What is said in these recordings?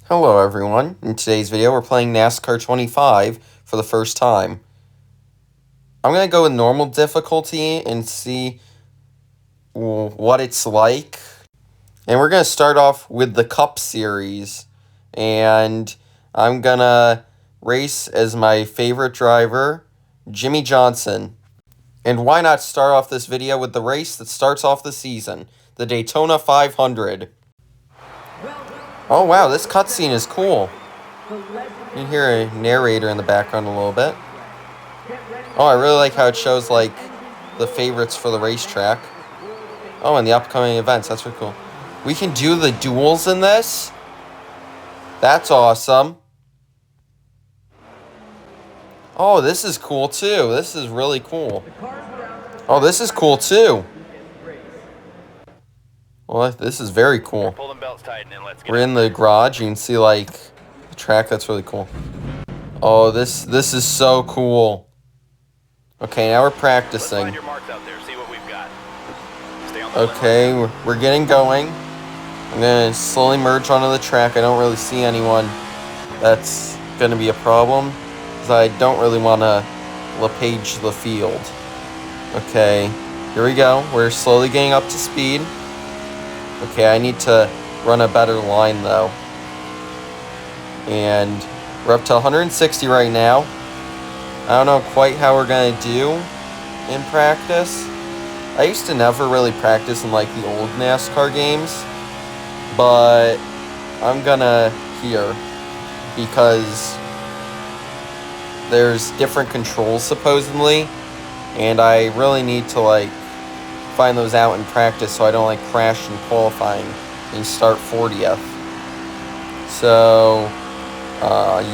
Hello everyone, in today's video we're playing NASCAR 25 for the first time. I'm going to go with normal difficulty and see what it's like. And we're going to start off with the Cup Series. And I'm going to race as my favorite driver, Jimmie Johnson. And why not start off this video with the race that starts off the season, the Daytona 500. Oh wow, this cutscene is cool. You can hear a narrator in the background a little bit. Oh, I really like how it shows, like, the favorites for the racetrack. Oh, and the upcoming events. That's really cool. We can do the duels in this? That's awesome. Oh, this is cool, too. This is really cool. Oh, this is cool, too. Well, this is very cool. We're in the garage. You can see, like, the track. That's really cool. Oh, this is so cool. Okay, now we're practicing. Okay, we're getting going. I'm going to slowly merge onto the track. I don't really see anyone. That's going to be a problem, because I don't really want to LePage the field. Okay, here we go. We're slowly getting up to speed. Okay, I need to run a better line, though. And we're up to 160 right now. I don't know quite how we're going to do in practice. I used to never really practice in, like, the old NASCAR games. But I'm going to here because there's different controls, supposedly. And I really need to, like, find those out in practice so I don't, like, crash in qualifying and start 40th. So,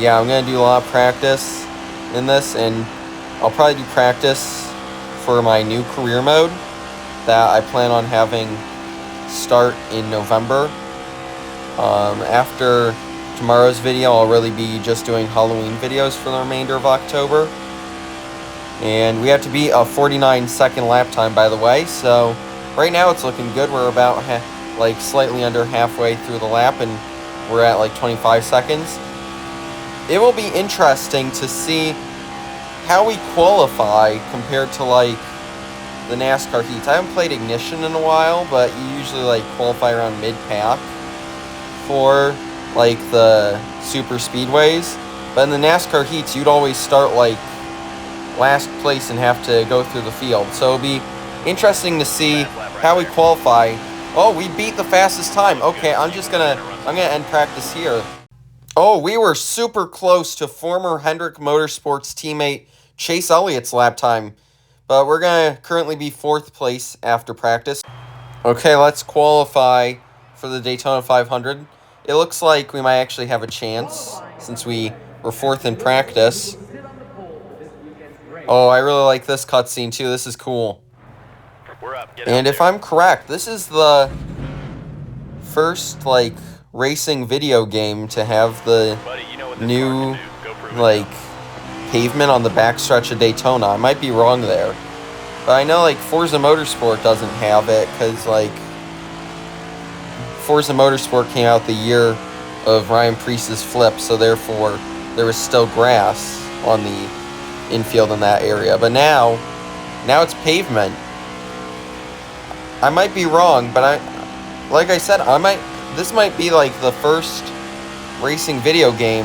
yeah, I'm going to do a lot of practice in this, and I'll probably do practice for my new career mode that I plan on having start in November. After tomorrow's video, I'll really be just doing Halloween videos for the remainder of October. And we have to beat a 49-second lap time, by the way. So right now it's looking good. We're about like slightly under halfway through the lap, and we're at like 25 seconds. It will be interesting to see how we qualify compared to like the NASCAR heats. I haven't played Ignition in a while, but you usually like qualify around mid-pack for like the super speedways. But in the NASCAR heats, you'd always start like last place and have to go through the field. So it'll be interesting to see how we qualify. Oh, we beat the fastest time. Okay, I'm gonna end practice here. Oh, we were super close to former Hendrick Motorsports teammate Chase Elliott's lap time, but we're gonna currently be 4th place after practice. Okay, let's qualify for the Daytona 500. It looks like we might actually have a chance since we were 4th in practice. Oh, I really like this cutscene too. This is cool. And if I'm correct, this is the first, like, racing video game to have the new, like, pavement on the backstretch of Daytona. I might be wrong there. But I know, like, Forza Motorsport doesn't have it because, like, Forza Motorsport came out the year of Ryan Preece's flip, so therefore there was still grass on the infield in that area. But now it's pavement. I might be wrong, but like I said, this might be like the first racing video game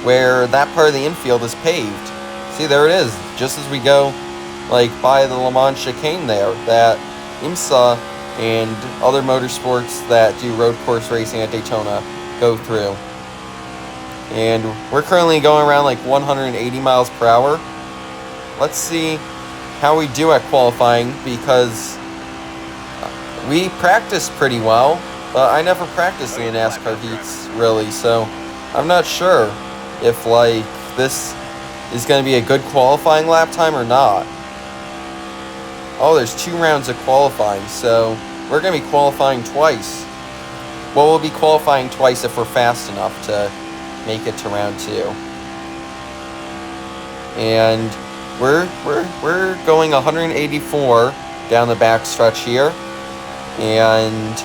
where that part of the infield is paved. See, there it is, just as we go like by the Le Mans chicane there, that IMSA and other motorsports that do road course racing at Daytona go through. And we're currently going around like 180 miles per hour. Let's see how we do at qualifying, because we practiced pretty well, but I never practiced in the NASCAR heats, really, so I'm not sure if, like, this is going to be a good qualifying lap time or not. Oh, there's 2 rounds of qualifying, so we're going to be qualifying twice. Well, we'll be qualifying twice if we're fast enough to make it to round 2. And we're going 184 down the backstretch here, and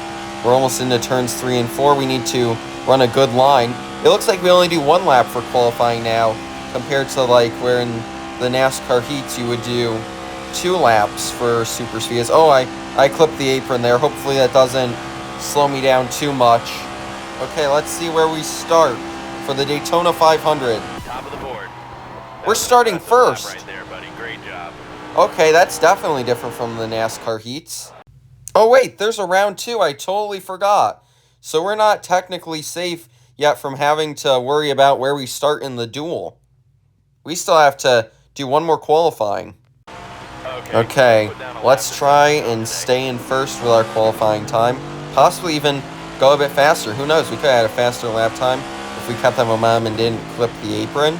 we're almost into turns 3 and 4. We need to run a good line. It looks like we only do 1 lap for qualifying now, compared to like where in the NASCAR heats you would do 2 laps for super speeds. Oh, I clipped the apron there. Hopefully that doesn't slow me down too much. Okay, let's see where we start for the Daytona 500. Top of the board. We're starting first. Right there, buddy. Great job. Okay, that's definitely different from the NASCAR heats. Oh wait, there's a round 2. I totally forgot. So we're not technically safe yet from having to worry about where we start in the duel. We still have to do 1 more qualifying. Okay, let's try and stay in first with our qualifying time. Possibly even go a bit faster. Who knows? We could have had a faster lap time if we kept that momentum and didn't clip the apron.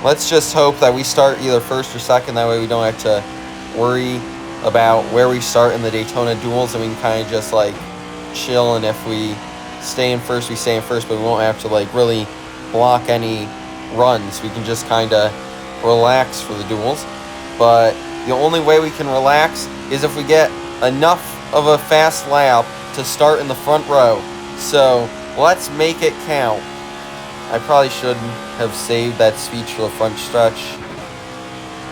Let's just hope that we start either first or second. That way we don't have to worry about where we start in the Daytona duels, and we can kind of just like chill. And if we stay in first, we stay in first, but we won't have to like really block any runs. We can just kind of relax for the duels. But the only way we can relax is if we get enough of a fast lap to start in the front row. So let's make it count. I probably should have saved that speech for the front stretch,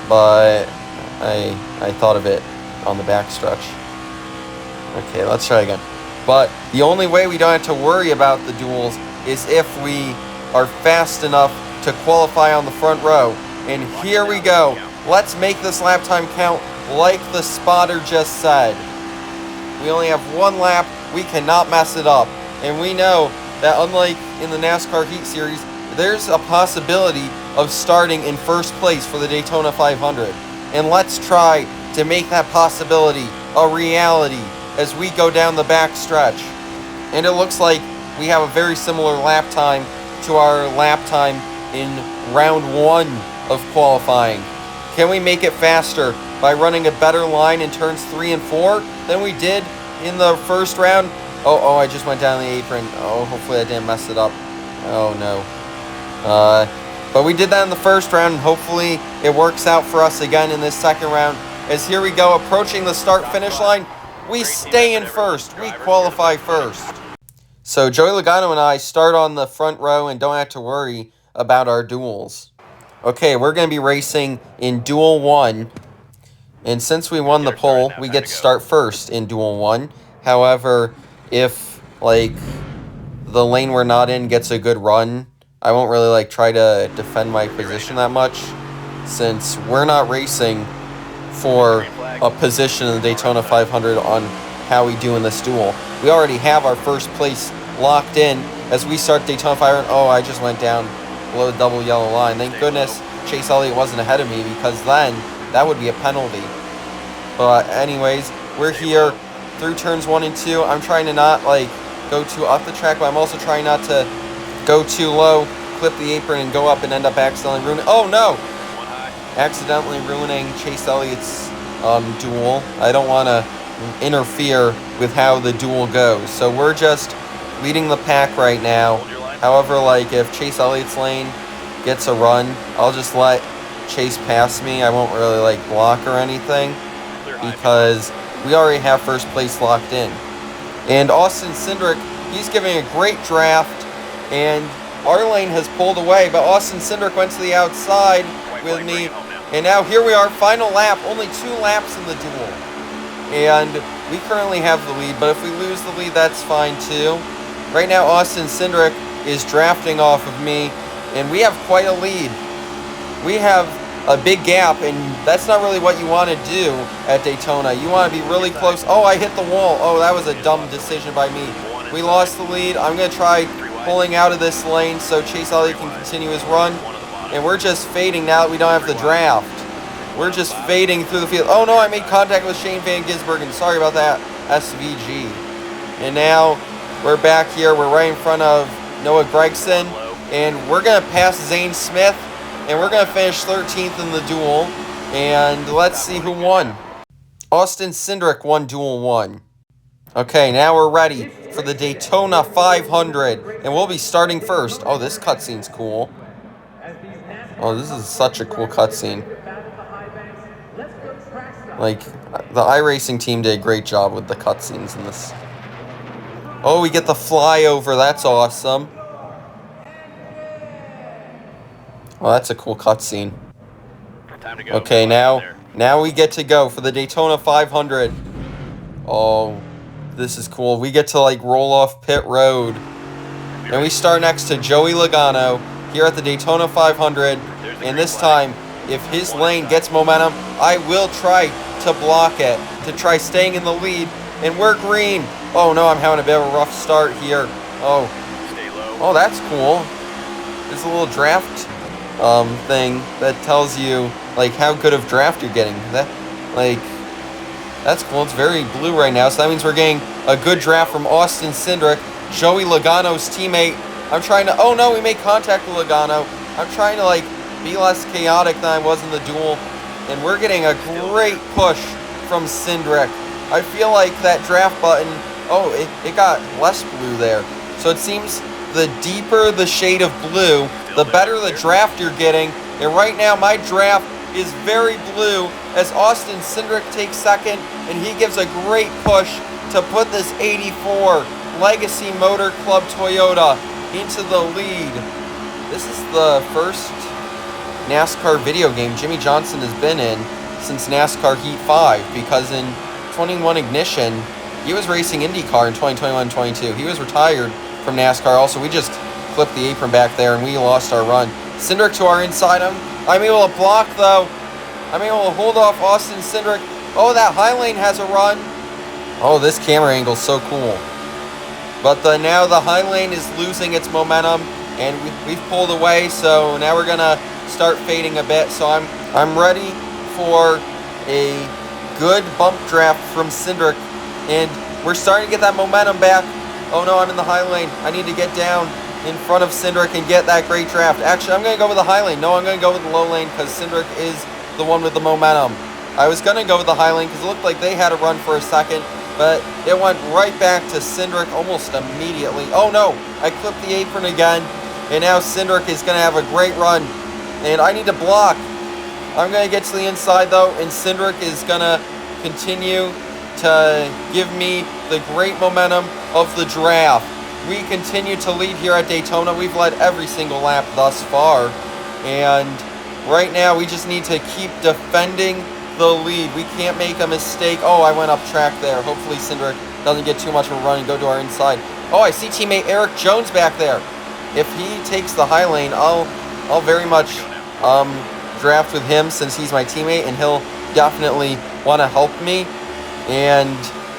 but I thought of it on the back stretch. Okay, let's try again. But the only way we don't have to worry about the duels is if we are fast enough to qualify on the front row. And here we go. Let's make this lap time count like the spotter just said. We only have 1 lap. We cannot mess it up. And we know that unlike in the NASCAR Heat Series, there's a possibility of starting in first place for the Daytona 500. And let's try to make that possibility a reality as we go down the back stretch. And it looks like we have a very similar lap time to our lap time in round 1 of qualifying. Can we make it faster by running a better line in turns 3 and 4 than we did in the first round? Oh, I just went down the apron. Oh, hopefully I didn't mess it up. Oh, no. But we did that in the first round, and hopefully it works out for us again in this second round. As here we go, approaching the start-finish line, we stay in first. We qualify first. So Joey Logano and I start on the front row and don't have to worry about our duels. Okay, we're going to be racing in Duel 1. And since we won the pole, we get to start first in Duel 1. However, if, like, the lane we're not in gets a good run, I won't really, like, try to defend my position that much, since we're not racing for a position in the Daytona 500 on how we do in this duel. We already have our first place locked in as we start Daytona 500. Oh, I just went down below the double yellow line. Thank goodness Chase Elliott wasn't ahead of me, because then that would be a penalty. But anyways, we're here through turns 1 and 2. I'm trying to not like go too up the track, but I'm also trying not to go too low, clip the apron, and go up and end up accidentally ruining. Oh no! Accidentally ruining Chase Elliott's duel. I don't want to interfere with how the duel goes. So we're just leading the pack right now. However, like if Chase Elliott's lane gets a run, I'll just let Chase pass me. I won't really like block or anything, because we already have first place locked in. And Austin Cindric, he's giving a great draft, and our lane has pulled away, but Austin Cindric went to the outside with me, and now here we are, final lap, only 2 laps in the duel. And we currently have the lead, but if we lose the lead, that's fine too. Right now, Austin Cindric is drafting off of me, and we have quite a lead. We have a big gap, and that's not really what you want to do at Daytona. You want to be really close. Oh, I hit the wall. Oh, that was a dumb decision by me. We lost the lead. I'm going to try pulling out of this lane so Chase Elliott can continue his run. And we're just fading now that we don't have the draft. We're just fading through the field. Oh, no, I made contact with Shane Van Gisbergen. Sorry about that, SVG. And now we're back here. We're right in front of Noah Gragson. And we're going to pass Zane Smith. And we're going to finish 13th in the duel. And let's see who won. Austin Cindric won Duel 1. Okay, now we're ready for the Daytona 500. And we'll be starting first. Oh, this cutscene's cool. Oh, this is such a cool cutscene. Like, the iRacing team did a great job with the cutscenes in this. Oh, we get the flyover. That's awesome. Oh, that's a cool cutscene. Time to go. Okay, now we get to go for the Daytona 500. Oh, this is cool. We get to like roll off pit road. And we start next to Joey Logano here at the Daytona 500. And this time, if his lane gets momentum, I will try to block it, to try staying in the lead. And we're green. Oh no, I'm having a bit of a rough start here. Oh, that's cool. There's a little draft thing that tells you like how good of draft you're getting. That's cool. It's very blue right now, so that means we're getting a good draft from Austin Cindric, Joey Logano's teammate. I'm trying to, oh no, we made contact with Logano. I'm trying to like be less chaotic than I was in the duel, and we're getting a great push from Cindric. I feel like that draft button, oh, it got less blue there. So it seems the deeper the shade of blue, the better the draft you're getting. And right now, my draft is very blue as Austin Cindric takes second, and he gives a great push to put this 84 Legacy Motor Club Toyota into the lead. This is the first NASCAR video game Jimmy Johnson has been in since NASCAR Heat 5, because in 21 Ignition, he was racing IndyCar in 2021-22. He was retired from NASCAR. Also, we just clipped the apron back there, and we lost our run. Cindric to our inside. I'm able to block, though. I'm able to hold off Austin Cindric. Oh, that high lane has a run. Oh, this camera angle is so cool. But now the high lane is losing its momentum, and we've pulled away, so now we're going to start fading a bit. So I'm ready for a good bump draft from Cindric, and we're starting to get that momentum back. Oh no, I'm in the high lane. I need to get down in front of Cindric and get that great draft. Actually, I'm going to go with the high lane. No, I'm going to go with the low lane because Cindric is the one with the momentum. I was going to go with the high lane because it looked like they had a run for a second, but it went right back to Cindric almost immediately. Oh no, I clipped the apron again, and now Cindric is going to have a great run, and I need to block. I'm going to get to the inside though, and Cindric is going to continue to give me the great momentum of the draft. We continue to lead here at Daytona. We've led every single lap thus far, and right now we just need to keep defending the lead. We can't make a mistake. Oh, I went up track there. Hopefully Cindric doesn't get too much of a run and go to our inside. Oh, I see teammate Eric Jones back there. If he takes the high lane, I'll very much draft with him since he's my teammate, and he'll definitely want to help me. And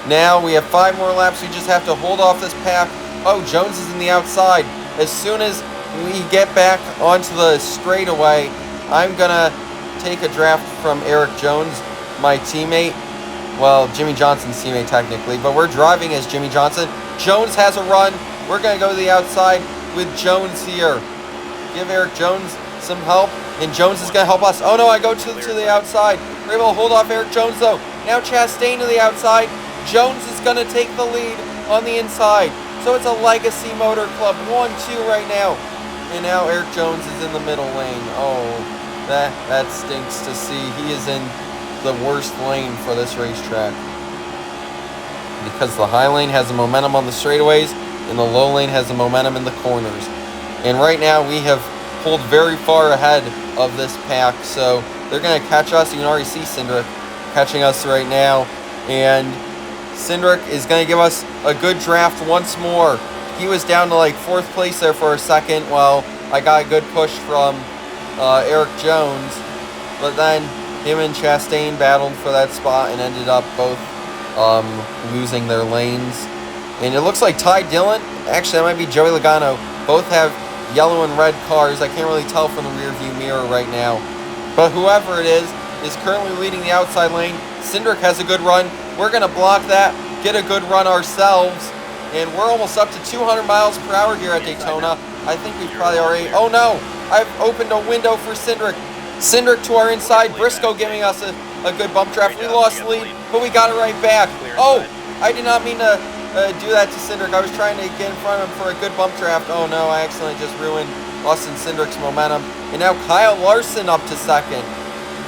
now we have 5 more laps. We just have to hold off this pack. Oh, Jones is in the outside. As soon as we get back onto the straightaway, I'm going to take a draft from Eric Jones, my teammate. Well, Jimmy Johnson's teammate technically, but we're driving as Jimmy Johnson. Jones has a run. We're going to go to the outside with Jones here. Give Eric Jones some help, and Jones is going to help us. Oh no, I go to the outside. We're able to hold off Eric Jones though. Now Chastain to the outside. Jones is going to take the lead on the inside. So it's a Legacy Motor Club 1-2 right now. And now Eric Jones is in the middle lane. Oh, that stinks to see. He is in the worst lane for this racetrack, because the high lane has the momentum on the straightaways and the low lane has the momentum in the corners. And right now we have pulled very far ahead of this pack, so they're going to catch us. You can already see Cindric catching us right now, and Cindric is going to give us a good draft once more. He was down to like 4th place there for a second while I got a good push from Eric Jones, but then him and Chastain battled for that spot and ended up both losing their lanes. And it looks like Ty Dillon, actually that might be Joey Logano, both have yellow and red cars. I can't really tell from the rear view mirror right now, but whoever it is currently leading the outside lane. Cindric has a good run. We're going to block that, get a good run ourselves, and we're almost up to 200 miles per hour here at Daytona. I think we've probably already, oh no, I've opened a window for Cindric. Cindric to our inside, Briscoe giving us a good bump draft. We lost the lead, but we got it right back. Oh, I did not mean to do that to Cindric. I was trying to get in front of him for a good bump draft. Oh no, I accidentally just ruined Austin Cindric's momentum. And now Kyle Larson up to second.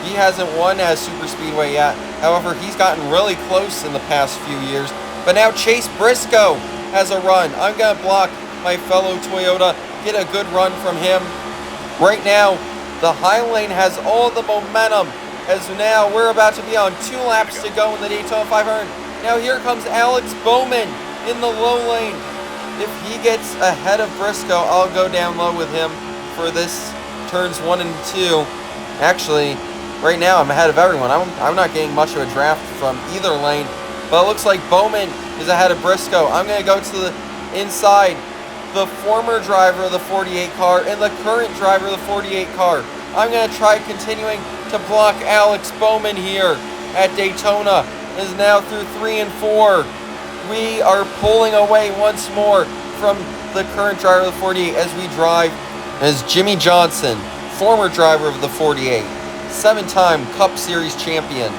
He hasn't won as Super Speedway yet. However, he's gotten really close in the past few years. But now Chase Briscoe has a run. I'm going to block my fellow Toyota, get a good run from him. Right now, the high lane has all the momentum, as now we're about to be on 2 laps to go in the Daytona 500. Now here comes Alex Bowman in the low lane. If he gets ahead of Briscoe, I'll go down low with him for this turns 1 and 2. Actually, right now I'm ahead of everyone. I'm not getting much of a draft from either lane, but it looks like Bowman is ahead of Briscoe. I'm going to go to the inside. The former driver of the 48 car and the current driver of the 48 car. I'm going to try continuing to block Alex Bowman here at Daytona. It is now through 3 and 4. We are pulling away once more from the current driver of the 48 as we drive as Jimmy Johnson, former driver of the 48, 7-time Cup Series champion.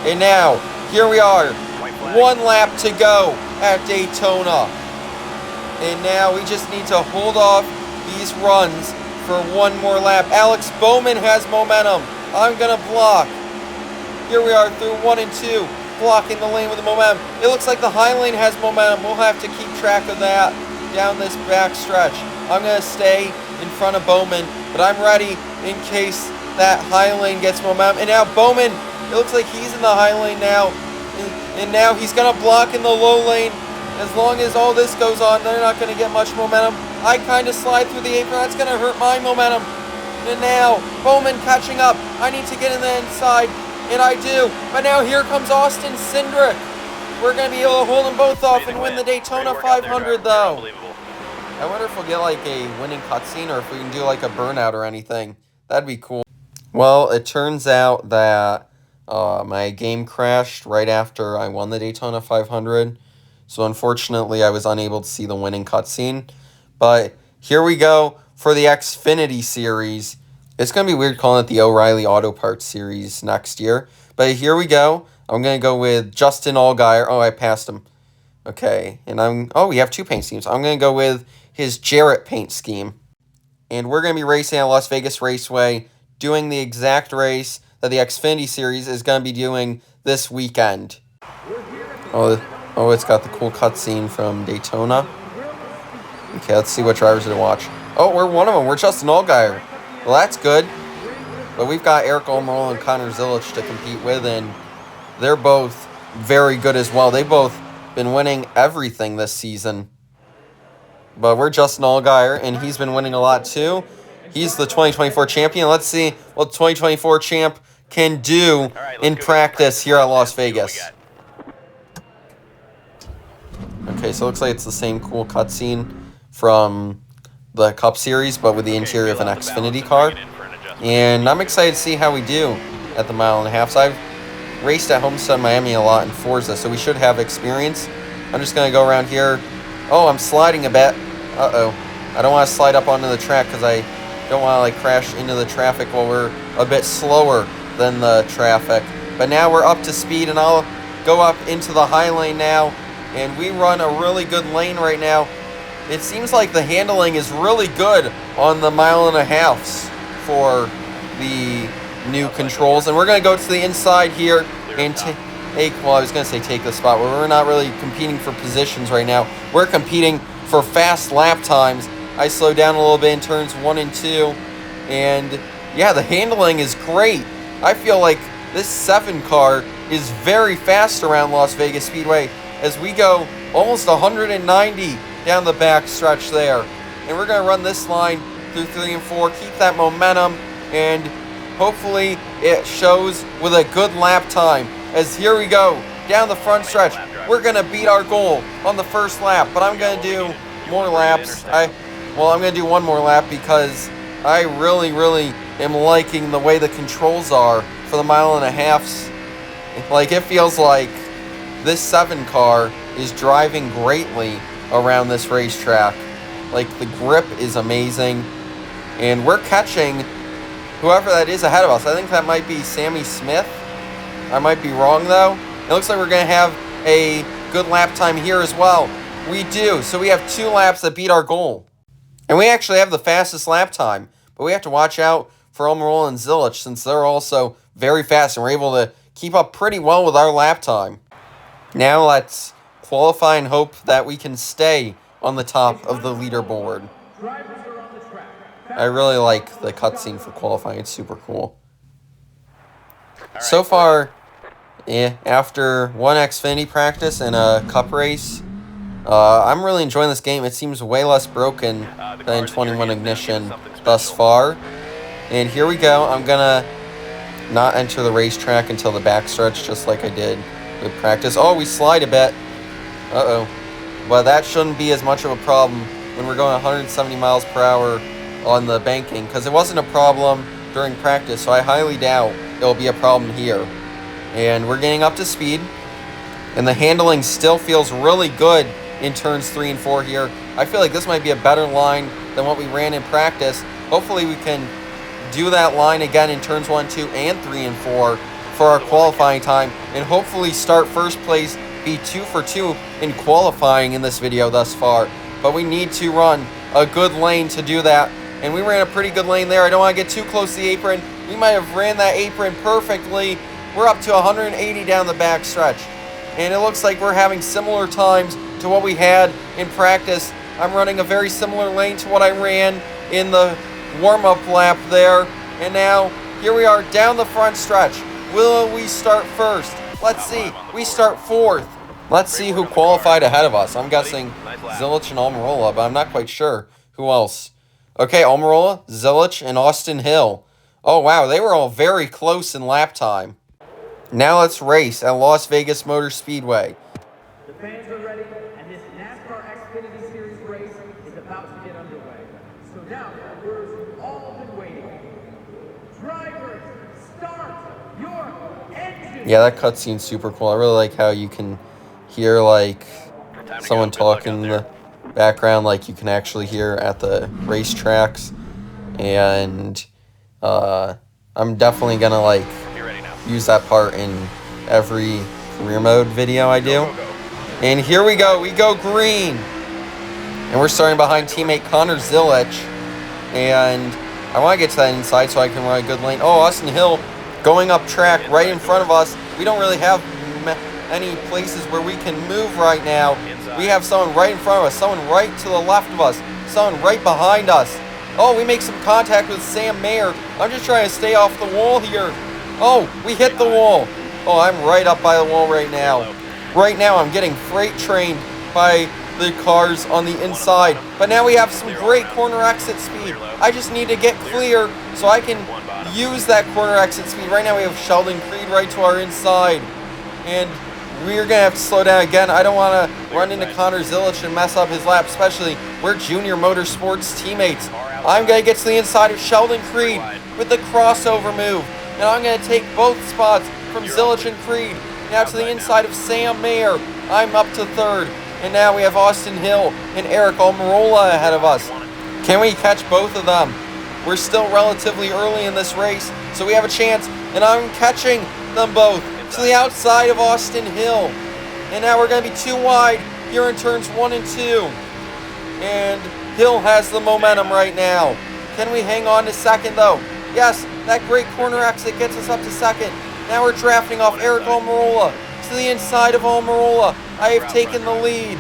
And now, here we are, 1 lap to go at Daytona. And now we just need to hold off these runs for 1 more lap. Alex Bowman has momentum. I'm going to block. Here we are through 1 and 2, blocking the lane with the momentum. It looks like the high lane has momentum. We'll have to keep track of that down this back stretch. I'm going to stay in front of Bowman, but I'm ready in case that high lane gets momentum. And now Bowman, it looks like he's in the high lane now. And now he's going to block in the low lane. As long as all this goes on, they're not going to get much momentum. I kind of slide through the apron. That's going to hurt my momentum. And now, Bowman catching up. I need to get in the inside, and I do. But now here comes Austin Cindric. We're going to be able to hold them both off and win the Daytona 500, though. I wonder if we'll get, like, a winning cutscene or if we can do, like, a burnout or anything. That'd be cool. Well, it turns out that my game crashed right after I won the Daytona 500. So unfortunately, I was unable to see the winning cutscene. But here we go for the Xfinity Series. It's going to be weird calling it the O'Reilly Auto Parts Series next year. But here we go. I'm going to go with Justin Allgaier. Oh, I passed him. Okay. And we have 2 paint schemes. I'm going to go with his Jarrett paint scheme. And we're going to be racing at Las Vegas Raceway, doing the exact race that the Xfinity Series is going to be doing this weekend. Oh, it's got the cool cutscene from Daytona. Okay, let's see what drivers to watch. Oh, we're one of them. We're Justin Allgaier. Well, that's good. But we've got Eric Almirola and Connor Zilic to compete with, and they're both very good as well. They've both been winning everything this season. But we're Justin Allgaier, and he's been winning a lot too. He's the 2024 champion. Let's see what the 2024 champ can do in practice here at Las Vegas. Okay, so it looks like it's the same cool cutscene from the Cup Series, but with the interior of an Xfinity car. And I'm excited to see how we do at the 1.5 miles. So I've raced at Homestead Miami a lot in Forza, so we should have experience. I'm just going to go around here. Oh, I'm sliding a bit. Uh-oh. I don't want to slide up onto the track because I don't want to like crash into the traffic while we're a bit slower than the traffic. But now we're up to speed, and I'll go up into the high lane now. And we run a really good lane right now. It seems like the handling is really good on the 1.5 miles for the new controls. And we're going to go to the inside here and take, well, I was going to say take the spot, but we're not really competing for positions right now. We're competing for fast lap times. I slow down a little bit in turns 1 and 2. And yeah, the handling is great. I feel like this 7 car is very fast around Las Vegas Speedway, as we go almost 190 down the back stretch there. And we're going to run this line through 3 and 4, keep that momentum, and hopefully it shows with a good lap time. As here we go, down the front stretch. We're going to beat our goal on the first lap, but I'm going to do more laps. I'm going to do 1 more lap because I really am liking the way the controls are for the 1.5 miles. Like, it feels like this 7 car is driving greatly around this racetrack. Like, the grip is amazing. And we're catching whoever that is ahead of us. I think that might be Sammy Smith. I might be wrong, though. It looks like we're going to have a good lap time here as well. We do. So we have 2 laps that beat our goal. And we actually have the fastest lap time. But we have to watch out for Almirola and Zilic, since they're also very fast. And we're able to keep up pretty well with our lap time. Now let's qualify and hope that we can stay on the top of the leaderboard. I really like the cutscene for qualifying. It's super cool. So far, after one Xfinity practice and a cup race, I'm really enjoying this game. It seems way less broken than 21 Ignition thus far. And here we go. I'm going to not enter the racetrack until the backstretch, just like I did with practice. Oh, we slide a bit. Uh-oh. But that shouldn't be as much of a problem when we're going 170 miles per hour on the banking, because it wasn't a problem during practice, so I highly doubt it'll be a problem here. And we're getting up to speed, and the handling still feels really good in turns 3 and 4 here. I feel like this might be a better line than what we ran in practice. Hopefully we can do that line again in turns 1, 2, and 3 and 4 for our qualifying time, and hopefully start first place, be 2 for 2 in qualifying in this video thus far. But we need to run a good lane to do that, and we ran a pretty good lane there. I don't want to get too close to the apron. We might have ran that apron perfectly. We're up to 180 down the back stretch, and it looks like we're having similar times to what we had in practice. I'm running a very similar lane to what I ran in the warm-up lap there, and now here we are down the front stretch. Will we start first? Let's see. We start 4th. Let's see who qualified ahead of us. I'm guessing Zilich and Almirola, but I'm not quite sure who else. Okay, Almirola, Zilich, and Austin Hill. Oh, wow, they were all very close in lap time. Now let's race at Las Vegas Motor Speedway. The fans are ready, and this NASCAR Xfinity Series race is about to get underway. So now, we've all been waiting. Drivers, start your engine! Yeah, that cutscene's super cool. I really like how you can hear, like, someone talking in the background, like you can actually hear at the racetracks. And I'm definitely gonna, like, use that part in every career mode video I do. And here we go green. And we're starting behind teammate Connor Zilich. And I want to get to that inside so I can run a good lane. Oh, Austin Hill going up track right in front of us. We don't really have any places where we can move right now. We have someone right in front of us, someone right to the left of us, someone right behind us. Oh, we make some contact with Sam Mayer. I'm just trying to stay off the wall here. Oh, we hit the wall. Oh, I'm right up by the wall right now. Right now, I'm getting freight trained by the cars on the inside. But now we have some great corner exit speed. I just need to get clear so I can use that corner exit speed. Right now, we have Sheldon Creed right to our inside. And we're going to have to slow down again. I don't want to run into Connor Zilich and mess up his lap, especially we're Junior Motorsports teammates. I'm going to get to the inside of Sheldon Creed with the crossover move. And I'm going to take both spots from Zilich and Creed. Now to the inside of Sam Mayer. I'm up to 3rd. And now we have Austin Hill and Eric Almirola ahead of us. Can we catch both of them? We're still relatively early in this race, so we have a chance. And I'm catching them both to the outside of Austin Hill. And now we're going to be too wide here in turns 1 and 2. And Hill has the momentum right now. Can we hang on to 2nd, though? Yes, that great corner exit gets us up to 2nd. Now we're drafting off Eric Almirola to the inside of Almirola. I have taken the lead.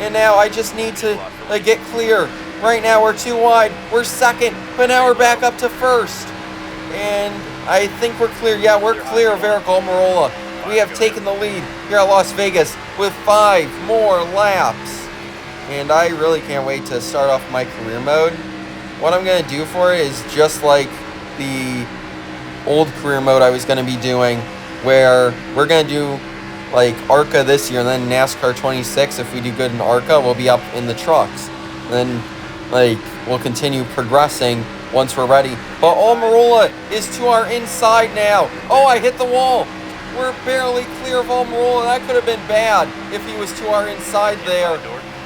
And now I just need to get clear. Right now we're too wide. We're 2nd, but now we're back up to 1st. And I think we're clear. Yeah, we're clear of Eric Almirola. We have taken the lead here at Las Vegas with 5 more laps. And I really can't wait to start off my career mode. What I'm going to do for it is just like the old career mode I was going to be doing, where we're going to do like ARCA this year and then NASCAR 26. If we do good in ARCA, we'll be up in the trucks. And then like we'll continue progressing once we're ready. But Almirola is to our inside now. Oh, I hit the wall. We're barely clear of Almirola. That could have been bad if he was to our inside there.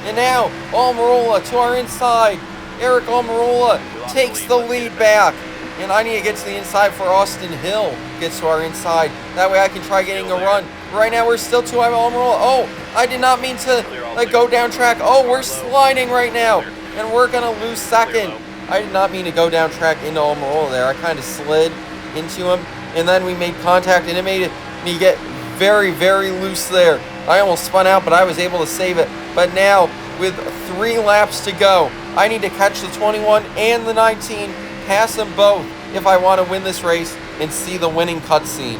And now Almirola to our inside. Eric Almirola takes the lead back. And I need to get to the inside for Austin Hill. Gets to our inside. That way I can try getting a run. Right now we're still too high with Almirola. Oh, I did not mean to go down track. Oh, we're sliding right now. And we're going to lose 2nd. I did not mean to go down track into Almirola there. I kind of slid into him. And then we made contact and it made me get very, very loose there. I almost spun out, but I was able to save it. But now, with 3 laps to go, I need to catch the 21 and the 19, pass them both if I want to win this race and see the winning cutscene.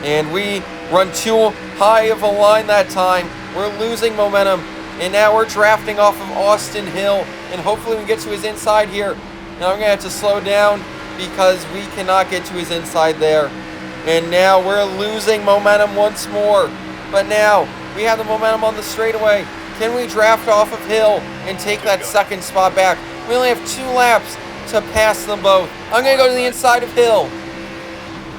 And we run too high of a line that time. We're losing momentum. And now we're drafting off of Austin Hill. And hopefully we can get to his inside here. Now I'm going to have to slow down because we cannot get to his inside there. And now we're losing momentum once more. But now we have the momentum on the straightaway. Can we draft off of Hill and take that second spot back? We only have 2 laps to pass them both. I'm going to go to the inside of Hill.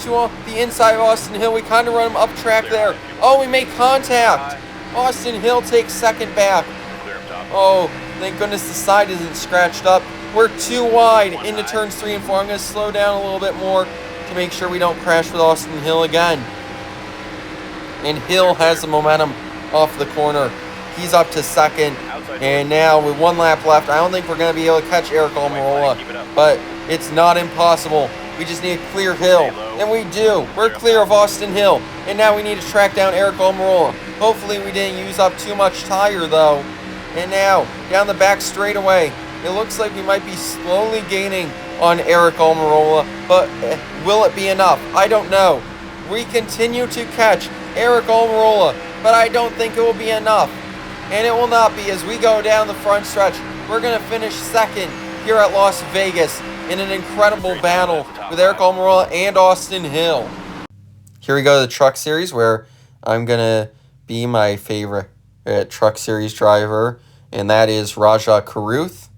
To the inside of Austin Hill. We kind of run him up track there. Oh, we make contact. Austin Hill takes second back. Oh, thank goodness the side isn't scratched up. We're too wide into turns 3 and 4. I'm going to slow down a little bit more to make sure we don't crash with Austin Hill again. And Hill has the momentum off the corner. He's up to second. And now with 1 lap left, I don't think we're going to be able to catch Eric Almirola. But it's not impossible. We just need to clear Hill. And we do. We're clear of Austin Hill. And now we need to track down Eric Almirola. Hopefully we didn't use up too much tire though. And now, down the back straightaway, it looks like we might be slowly gaining on Eric Almirola. But will it be enough? I don't know. We continue to catch Eric Almirola, but I don't think it will be enough. And it will not be as we go down the front stretch. We're going to finish second here at Las Vegas in an incredible battle with Eric Almirola and Austin Hill. Here we go to the Truck Series, where I'm going to be my favorite Truck Series driver, and that is Rajah Caruth.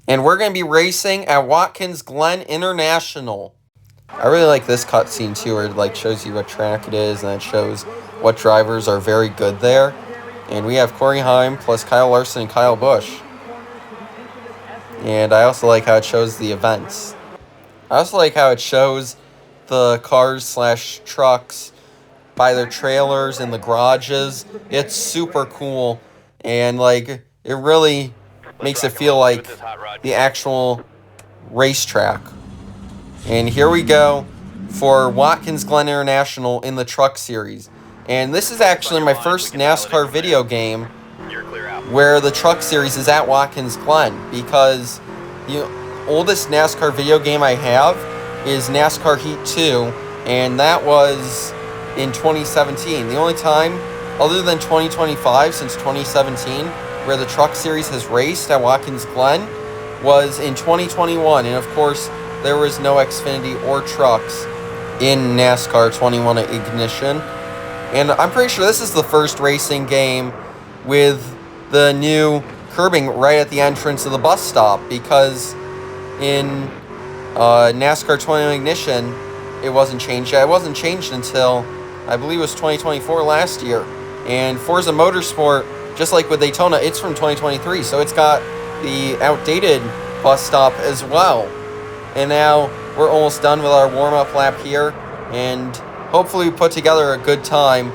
And we're going to be racing at Watkins Glen International. I really like this cutscene too, where it like shows you what track it is, and it shows what drivers are very good there. And we have Corey Heim plus Kyle Larson and Kyle Busch. And I also like how it shows the events. I also like how it shows the cars / trucks by their trailers in the garages. It's super cool, and like it really makes it feel like the actual racetrack. And here we go for Watkins Glen International in the Truck Series. And this is actually my first NASCAR video game where the Truck Series is at Watkins Glen, because the oldest NASCAR video game I have is NASCAR Heat 2, and that was in 2017. The only time, other than 2025, since 2017, where the Truck Series has raced at Watkins Glen was in 2021, and of course, there was no Xfinity or trucks in NASCAR 21 Ignition. And I'm pretty sure this is the first racing game with the new curbing right at the entrance of the bus stop, because in NASCAR 21 Ignition, it wasn't changed yet. It wasn't changed until, I believe it was 2024 last year. And Forza Motorsport, just like with Daytona, it's from 2023, so it's got the outdated bus stop as well. And now we're almost done with our warm-up lap here, and hopefully we put together a good time.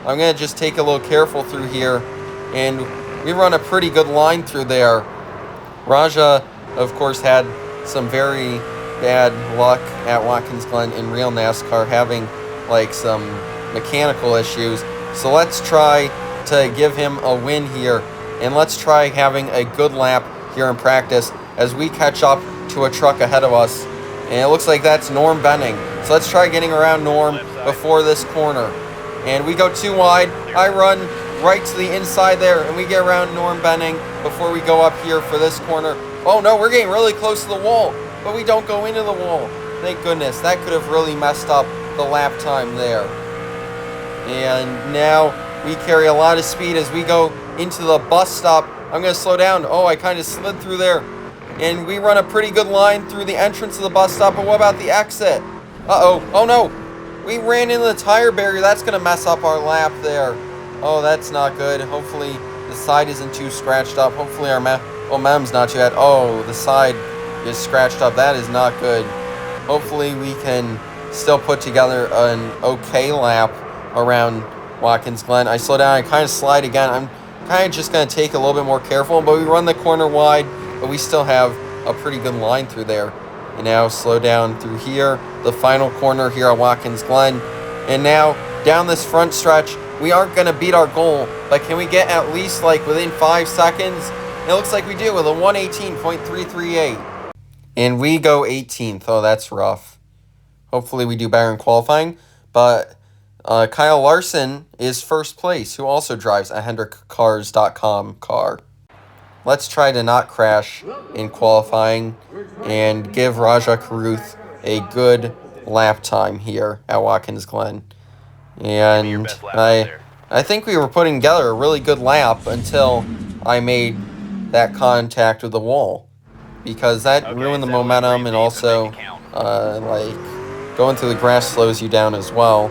I'm going to just take a little careful through here, and we run a pretty good line through there. Rajah, of course, had some very bad luck at Watkins Glen in real NASCAR, having like some mechanical issues. So let's try to give him a win here, and let's try having a good lap here in practice as we catch up to a truck ahead of us. And it looks like that's Norm Benning. So let's try getting around Norm before this corner. And we go too wide. I run right to the inside there, and we get around Norm Benning before we go up here for this corner. Oh no, we're getting really close to the wall, but we don't go into the wall. Thank goodness. That could have really messed up the lap time there. And now we carry a lot of speed as we go into the bus stop. I'm going to slow down. Oh, I kind of slid through there. And we run a pretty good line through the entrance of the bus stop, but what about the exit? Uh-oh. Oh, no. We ran into the tire barrier. That's going to mess up our lap there. Oh, that's not good. Hopefully the side isn't too scratched up. Hopefully our momentum's not too bad. Oh, the side is scratched up. That is not good. Hopefully we can still put together an okay lap around Watkins Glen. I slow down. I kind of slide again. I'm kind of just going to take a little bit more careful, but we run the corner wide, but we still have a pretty good line through there. And now slow down through here, the final corner here at Watkins Glen. And now down this front stretch, we aren't going to beat our goal, but can we get at least like within 5 seconds? It looks like we do with a 118.338. And we go 18th. Oh, that's rough. Hopefully we do better in qualifying. But Kyle Larson is first place, who also drives a HendrickCars.com car. Let's try to not crash in qualifying and give Raja Karuth a good lap time here at Watkins Glen. And I think we were putting together a really good lap until I made that contact with the wall, because that ruined the momentum, and also like going through the grass slows you down as well.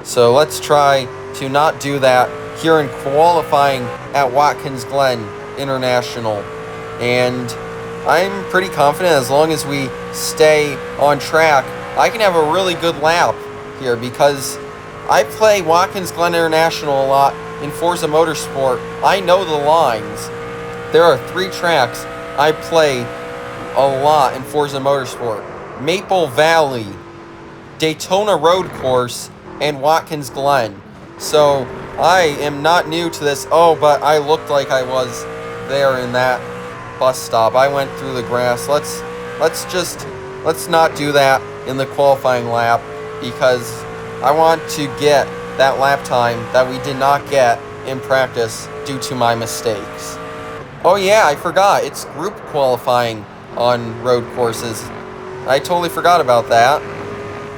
So let's try to not do that here in qualifying at Watkins Glen International. And I'm pretty confident as long as we stay on track, I can have a really good lap here, because I play Watkins Glen International a lot in Forza Motorsport. I know the lines. There are 3 tracks I play a lot in Forza Motorsport: Maple Valley, Daytona Road Course, and Watkins Glen. So I am not new to this. Oh, but I looked like I was there in that bus stop. I went through the grass. Let's not do that in the qualifying lap, because I want to get that lap time that we did not get in practice due to my mistakes. Oh yeah, I forgot. It's group qualifying on road courses. I totally forgot about that.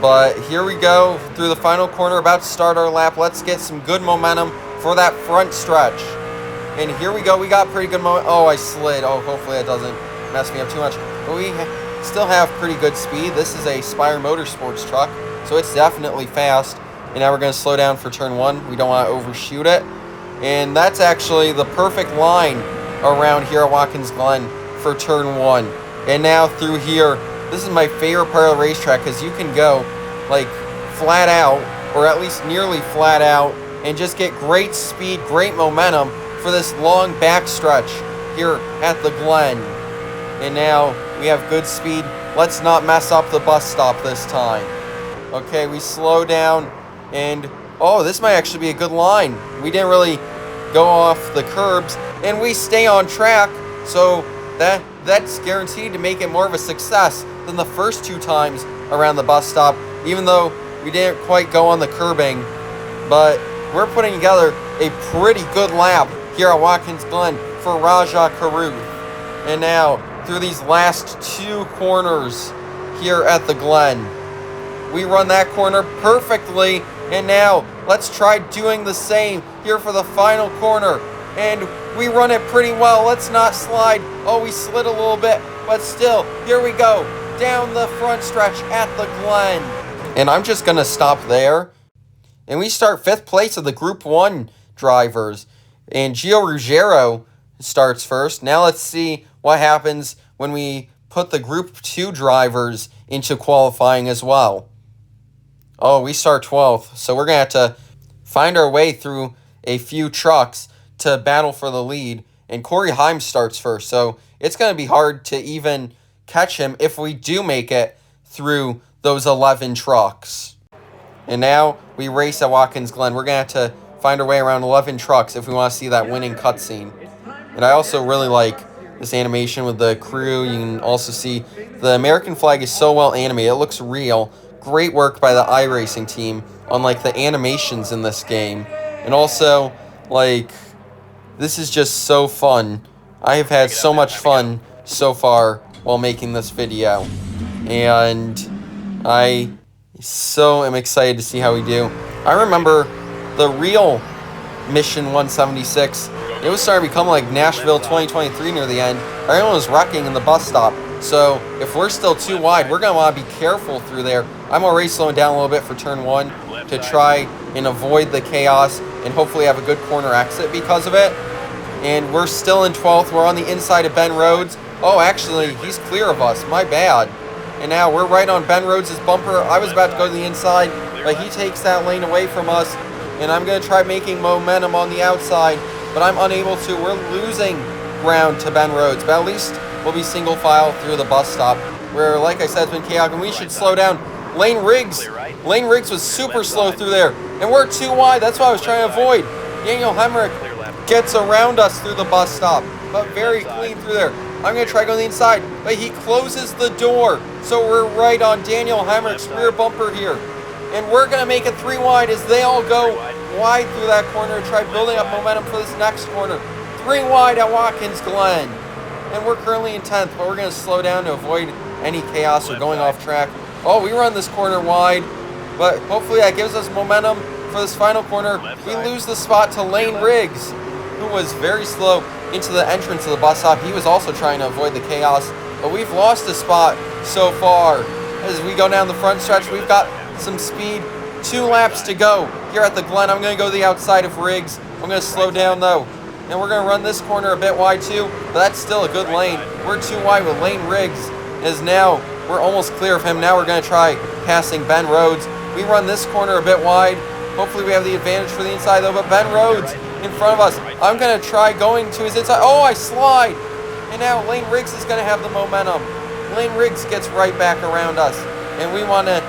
But here we go through the final corner, about to start our lap. Let's get some good momentum for that front stretch. And here we go. We got pretty good momentum. Oh, I slid. Oh, hopefully it doesn't mess me up too much. But we still have pretty good speed. This is a Spire Motorsports truck, so it's definitely fast. And now we're going to slow down for turn 1. We don't want to overshoot it. And that's actually the perfect line around here at Watkins Glen for turn 1. And now through here, this is my favorite part of the racetrack, because you can go like flat out, or at least nearly flat out, and just get great speed, great momentum for this long back stretch here at the Glen. And now we have good speed. Let's not mess up the bus stop this time. Okay, we slow down, and oh, this might actually be a good line. We didn't really go off the curbs, and we stay on track, so that's guaranteed to make it more of a success than the first 2 times around the bus stop, even though we didn't quite go on the curbing. But we're putting together a pretty good lap here at Watkins Glen for Raja Karuth. And now, through these last 2 corners here at the Glen, we run that corner perfectly. And now, let's try doing the same here for the final corner. And we run it pretty well. Let's not slide. Oh, we slid a little bit, but still, here we go, down the front stretch at the Glen. And I'm just going to stop there. And we start 5th place of the Group 1 drivers. And Gio Ruggiero starts first. Now let's see what happens when we put the Group 2 drivers into qualifying as well. Oh, we start 12th. So we're going to have to find our way through a few trucks to battle for the lead. And Corey Himes starts first. So it's going to be hard to even catch him if we do make it through those 11 trucks. And now we race at Watkins Glen. We're going to have to find our way around 11 trucks if we want to see that winning cutscene. And I also really like this animation with the crew. You can also see the American flag is so well animated. It looks real. Great work by the iRacing team on like the animations in this game. And also, like, this is just so fun. I have had so much fun so far while making this video. And I so am excited to see how we do. I remember the real Mission 176. It was starting to become like Nashville 2023 near the end. Everyone was wrecking in the bus stop. So if we're still too wide, we're going to want to be careful through there. I'm already slowing down a little bit for turn 1 to try and avoid the chaos and hopefully have a good corner exit because of it. And we're still in 12th. We're on the inside of Ben Rhodes. Oh, actually, he's clear of us. My bad. And now we're right on Ben Rhodes' bumper. I was about to go to the inside, but he takes that lane away from us. And I'm going to try making momentum on the outside, but I'm unable to. We're losing ground to Ben Rhodes, but at least we'll be single file through the bus stop, where, like I said, it's been chaotic, and we should slow down. Lane Riggs Lane Riggs was super slow through there. And we're too wide. That's what I was trying to avoid. Daniel Hemrick gets around us through the bus stop, but very clean through there. I'm going to try going the inside, but he closes the door. So we're right on Daniel Hemrick's rear bumper here. And we're going to make it 3 wide as they all go wide through that corner to try building up momentum for this next corner. 3 wide at Watkins Glen. And we're currently in 10th, but we're going to slow down to avoid any chaos or going off track. Oh, we run this corner wide, but hopefully that gives us momentum for this final corner. We lose the spot to Lane Riggs, who was very slow into the entrance of the bus stop. He was also trying to avoid the chaos, but we've lost a spot so far. As we go down the front stretch, we've got some speed. 2 laps to go here at the Glen. I'm going to go the outside of Riggs. I'm going to slow down though. And we're going to run this corner a bit wide too, but that's still a good lane. We're too wide with Lane Riggs, as now we're almost clear of him. Now we're going to try passing Ben Rhodes. We run this corner a bit wide. Hopefully we have the advantage for the inside though, but Ben Rhodes in front of us. I'm going to try going to his inside. Oh, I slide. And now Lane Riggs is going to have the momentum. Lane Riggs gets right back around us. And we want to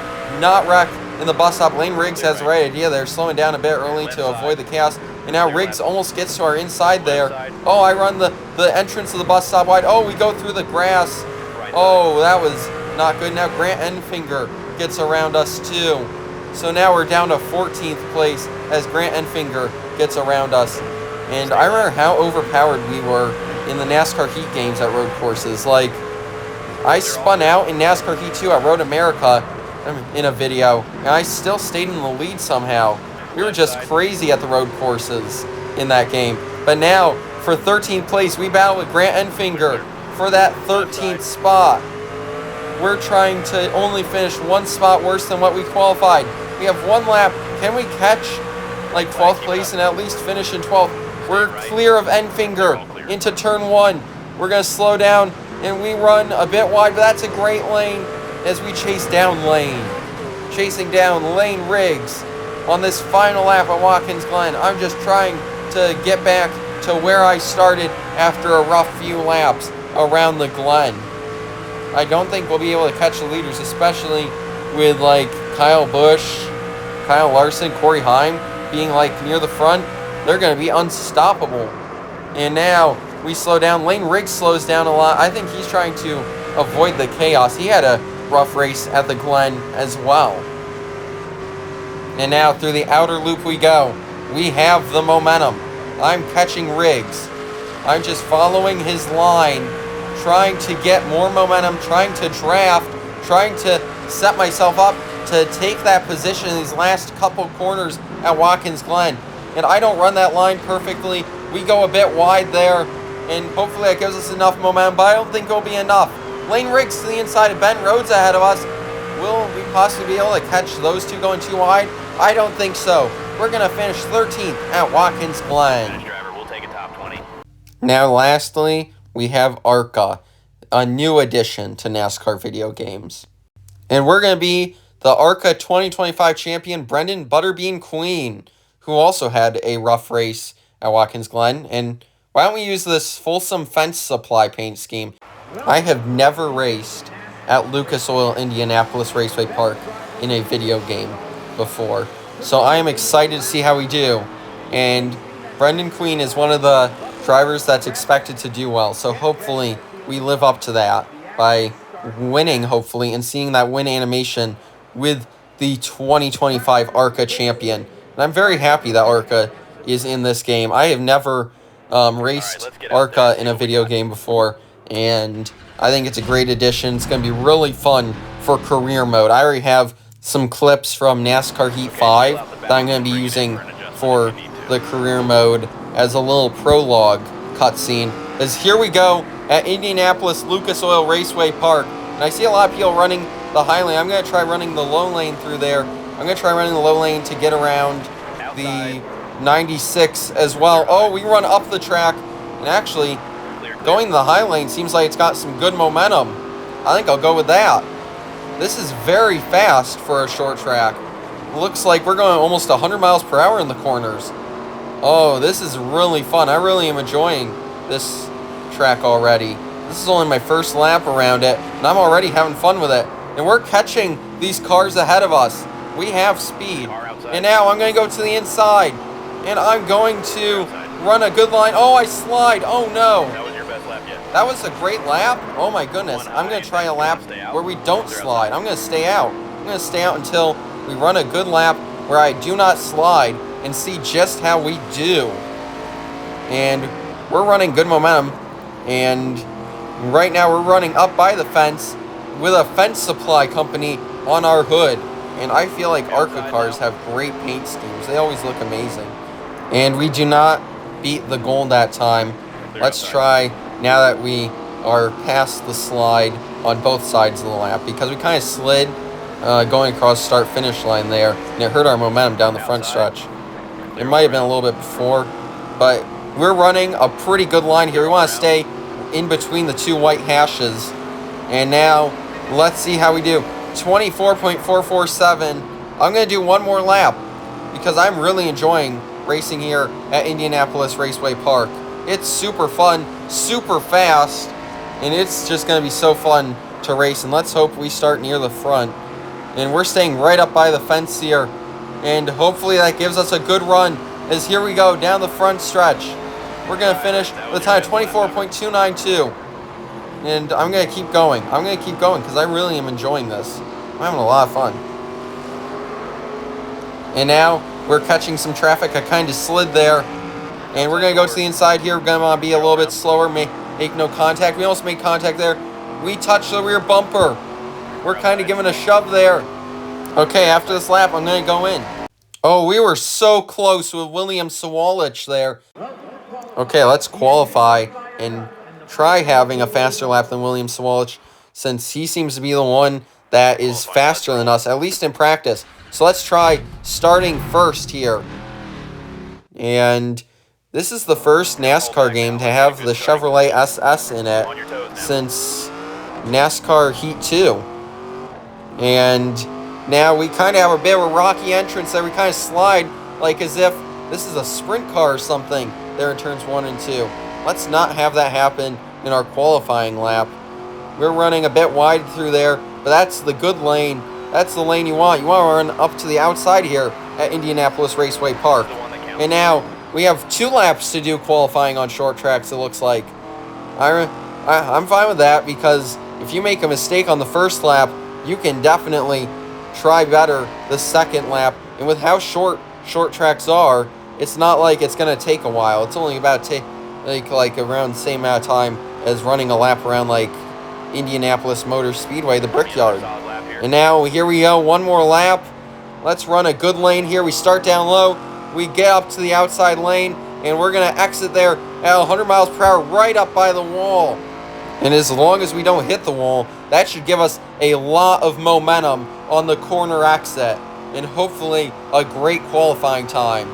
not wreck in the bus stop. Lane Riggs has the right idea. They're slowing down a bit early to avoid the chaos. And now Riggs almost gets to our inside there. Oh, I run the entrance of the bus stop wide. Oh, we go through the grass. Oh, that was not good. Now Grant Enfinger gets around us too. So now we're down to 14th place as Grant Enfinger gets around us. And I remember how overpowered we were in the NASCAR Heat games at road courses. Like, I spun out in NASCAR Heat 2 at Road America in a video, and I still stayed in the lead somehow. We were just crazy at the road courses in that game. But now, for 13th place, we battle with Grant Enfinger for that 13th spot. We're trying to only finish 1 spot worse than what we qualified. We have 1 lap. Can we catch like 12th place and at least finish in 12th? We're clear of Enfinger into turn 1. We're going to slow down, and we run a bit wide, but that's a great lane as we chase down Lane. Chasing down Lane Riggs on this final lap at Watkins Glen. I'm just trying to get back to where I started after a rough few laps around the Glen. I don't think we'll be able to catch the leaders, especially with like Kyle Busch, Kyle Larson, Corey Heim being like near the front. They're going to be unstoppable. And now we slow down. Lane Riggs slows down a lot. I think he's trying to avoid the chaos. He had a rough race at the Glen as well. And now through the outer loop we go. We have the momentum. I'm catching Riggs. I'm just following his line, trying to get more momentum, trying to draft, trying to set myself up to take that position in these last couple corners at Watkins Glen. And I don't run that line perfectly. We go a bit wide there, and hopefully that gives us enough momentum, but I don't think it'll be enough. Lane Riggs to the inside of Ben Rhodes ahead of us. Will we possibly be able to catch those two going too wide? I don't think so. We're going to finish 13th at Watkins Glen. Driver will take a top 20. Now, lastly, we have ARCA, a new addition to NASCAR video games. And we're going to be the ARCA 2025 champion, Brendan Butterbean Queen, who also had a rough race at Watkins Glen. And why don't we use this Folsom fence supply paint scheme? I have never raced at Lucas Oil Indianapolis Raceway Park in a video game before. So I am excited to see how we do. And Brendan Queen is one of the drivers that's expected to do well. So hopefully we live up to that by winning, hopefully, and seeing that win animation with the 2025 ARCA champion. And I'm very happy that ARCA is in this game. I have never raced ARCA in a video game before, and I think it's a great addition. It's going to be really fun for career mode. I already have some clips from NASCAR Heat 5 that I'm going to be using for the career mode as a little prologue cutscene. As here we go at Indianapolis Lucas Oil Raceway Park, and I see a lot of people running the high lane. I'm going to try running the low lane through there. I'm going to try running the low lane to get around the 96 as well. Oh, we run up the track, and actually going the high lane seems like it's got some good momentum. I think I'll go with that. This is very fast for a short track. Looks like we're going almost 100 miles per hour in the corners. Oh, this is really fun. I really am enjoying this track already. This is only my first lap around it, and I'm already having fun with it. And we're catching these cars ahead of us. We have speed. And now I'm going to go to the inside. And I'm going to run a good line. Oh, I slide. Oh, no. That was your best lap yet. That was a great lap. Oh, my goodness. I'm going to try a lap where we don't slide. I'm going to stay out. I'm going to stay out until we run a good lap where I do not slide and see just how we do. And we're running good momentum. And right now we're running up by the fence with a fence supply company on our hood. And I feel like ARCA cars have great paint schemes. They always look amazing. And we do not beat the goal that time. Let's try now that we are past the slide on both sides of the lap, because we kind of slid going across start-finish line there, and it hurt our momentum down the front stretch. It might have been a little bit before, but we're running a pretty good line here. We want to stay in between the two white hashes. And now, let's see how we do. 24.447. I'm going to do one more lap because I'm really enjoying racing here at Indianapolis Raceway Park. It's super fun, super fast, and it's just going to be so fun to race. And let's hope we start near the front. And we're staying right up by the fence here. And hopefully that gives us a good run, as here we go down the front stretch. We're going to finish with a time of 24.292. And I'm going to keep going. I'm going to keep going because I really am enjoying this. I'm having a lot of fun. And now we're catching some traffic. I kind of slid there. And we're going to go to the inside here. We're going to want to be a little bit slower, make no contact. We almost made contact there. We touched the rear bumper. We're kind of giving a shove there. Okay, after this lap, I'm going to go in. Oh, we were so close with William Sawalich there. Okay, let's qualify and try having a faster lap than William Sawalich, since he seems to be the one that is faster than us, at least in practice. So let's try starting first here. And this is the first NASCAR game to have the Chevrolet SS in it since NASCAR Heat 2. And now we kind of have a bit of a rocky entrance there. We kind of slide like as if this is a sprint car or something there in turns 1 and 2. Let's not have that happen in our qualifying lap. We're running a bit wide through there, but that's the good lane. That's the lane you want. You want to run up to the outside here at Indianapolis Raceway Park. And now we have 2 laps to do qualifying on short tracks, it looks like. I'm fine with that, because if you make a mistake on the first lap, you can definitely try better the second lap. And with how short tracks are, it's not like it's going to take a while. It's only about like around the same amount of time as running a lap around like Indianapolis Motor Speedway, the Brickyard. And now here we go, one more lap. Let's run a good lane here. We start down low. We get up to the outside lane, and we're going to exit there at 100 miles per hour right up by the wall. And as long as we don't hit the wall, that should give us a lot of momentum on the corner exit, and hopefully a great qualifying time.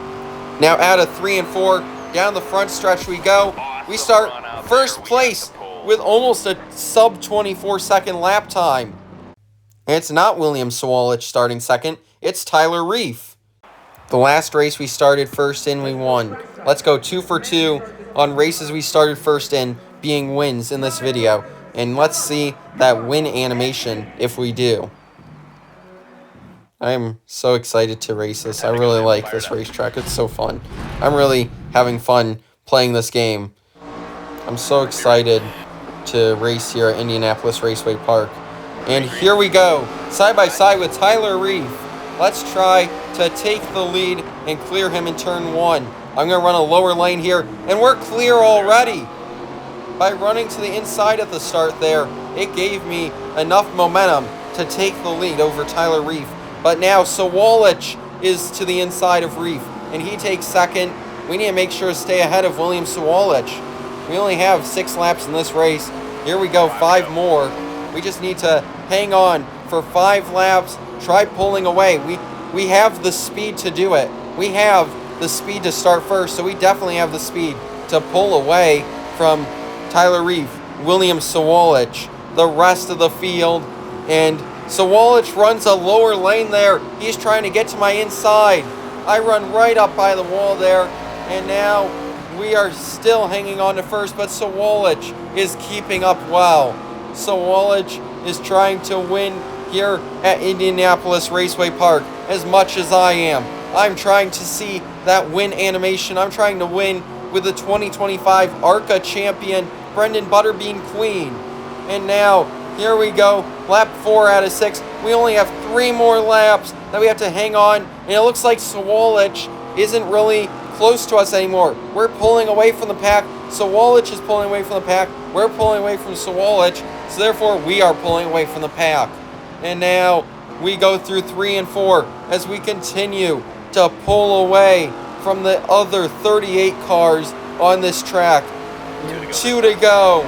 Now out of 3 and 4, down the front stretch we go. We start first place with almost a sub 24-second lap time. And it's not William Sawalich starting second, it's Tyler Reef. The last race we started first in, we won. Let's go 2 for 2 on races we started first in being wins in this video. And let's see that win animation if we do. I'm so excited to race this. I really like this racetrack. It's so fun. I'm really having fun playing this game. I'm so excited to race here at Indianapolis Raceway Park. And here we go, side by side with Tyler Reef. Let's try to take the lead and clear him in turn 1. I'm going to run a lower lane here, and we're clear already. By running to the inside at the start there, it gave me enough momentum to take the lead over Tyler Reef. But now Sawalich is to the inside of Reef, and he takes second. We need to make sure to stay ahead of William Sawalich. We only have 6 laps in this race. Here we go, 5 more. We just need to hang on for 5 laps, try pulling away. We have the speed to do it. We have the speed to start first, so we definitely have the speed to pull away from Tyler Reef, William Sawalich, the rest of the field. And Sawalich runs a lower lane there. He's trying to get to my inside. I run right up by the wall there, and now we are still hanging on to first, but Sawalich is keeping up well. Sawalich is trying to win here at Indianapolis Raceway Park. as much as I am. I'm trying to see that win animation. I'm trying to win with the 2025 ARCA champion, Brendan Butterbean Queen. And now, here we go, lap 4 out of 6. We only have 3 more laps that we have to hang on, and it looks like Sawalich isn't really close to us anymore. We're pulling away from the pack. Sawalich is pulling away from the pack. We're pulling away from Sawalich, so therefore we are pulling away from the pack. And now we go through 3 and 4 as we continue to pull away from the other 38 cars on this track. 2 to go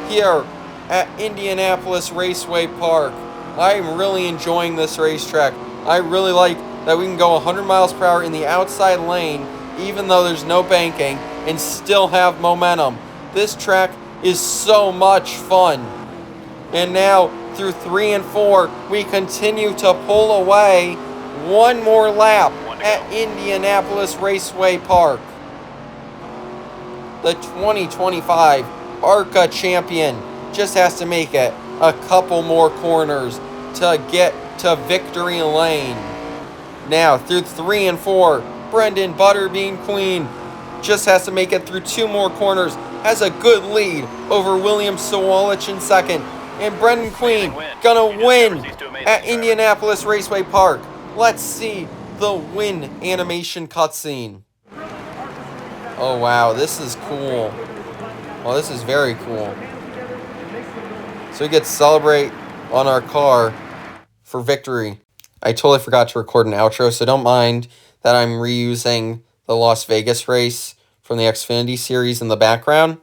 here at Indianapolis Raceway Park. I'm really enjoying this racetrack. I really like that we can go 100 miles per hour in the outside lane, even though there's no banking, and still have momentum. This track is so much fun. And now, through 3 and 4, we continue to pull away. 1 more lap at Indianapolis Raceway Park. The 2025 ARCA champion just has to make it a couple more corners to get to victory lane. Now, through 3 and 4, Brendan Butterbean Queen just has to make it through 2 more corners. Has a good lead over William Sawalich in second. And Brendan Queen gonna win at Indianapolis Raceway Park. Let's see the win animation cutscene. Oh wow, this is cool. Well, this is very cool. So we get to celebrate on our car for victory. I totally forgot to record an outro, so don't mind that I'm reusing the Las Vegas race from the Xfinity series in the background.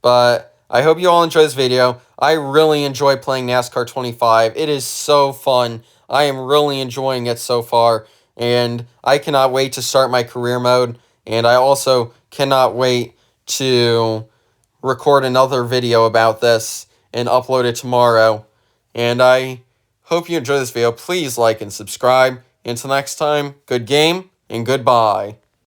But I hope you all enjoy this video. I really enjoy playing NASCAR 25. It is so fun. I am really enjoying it so far. And I cannot wait to start my career mode. And I also cannot wait to record another video about this and upload it tomorrow. And I hope you enjoy this video. Please like and subscribe. Until next time, good game and goodbye.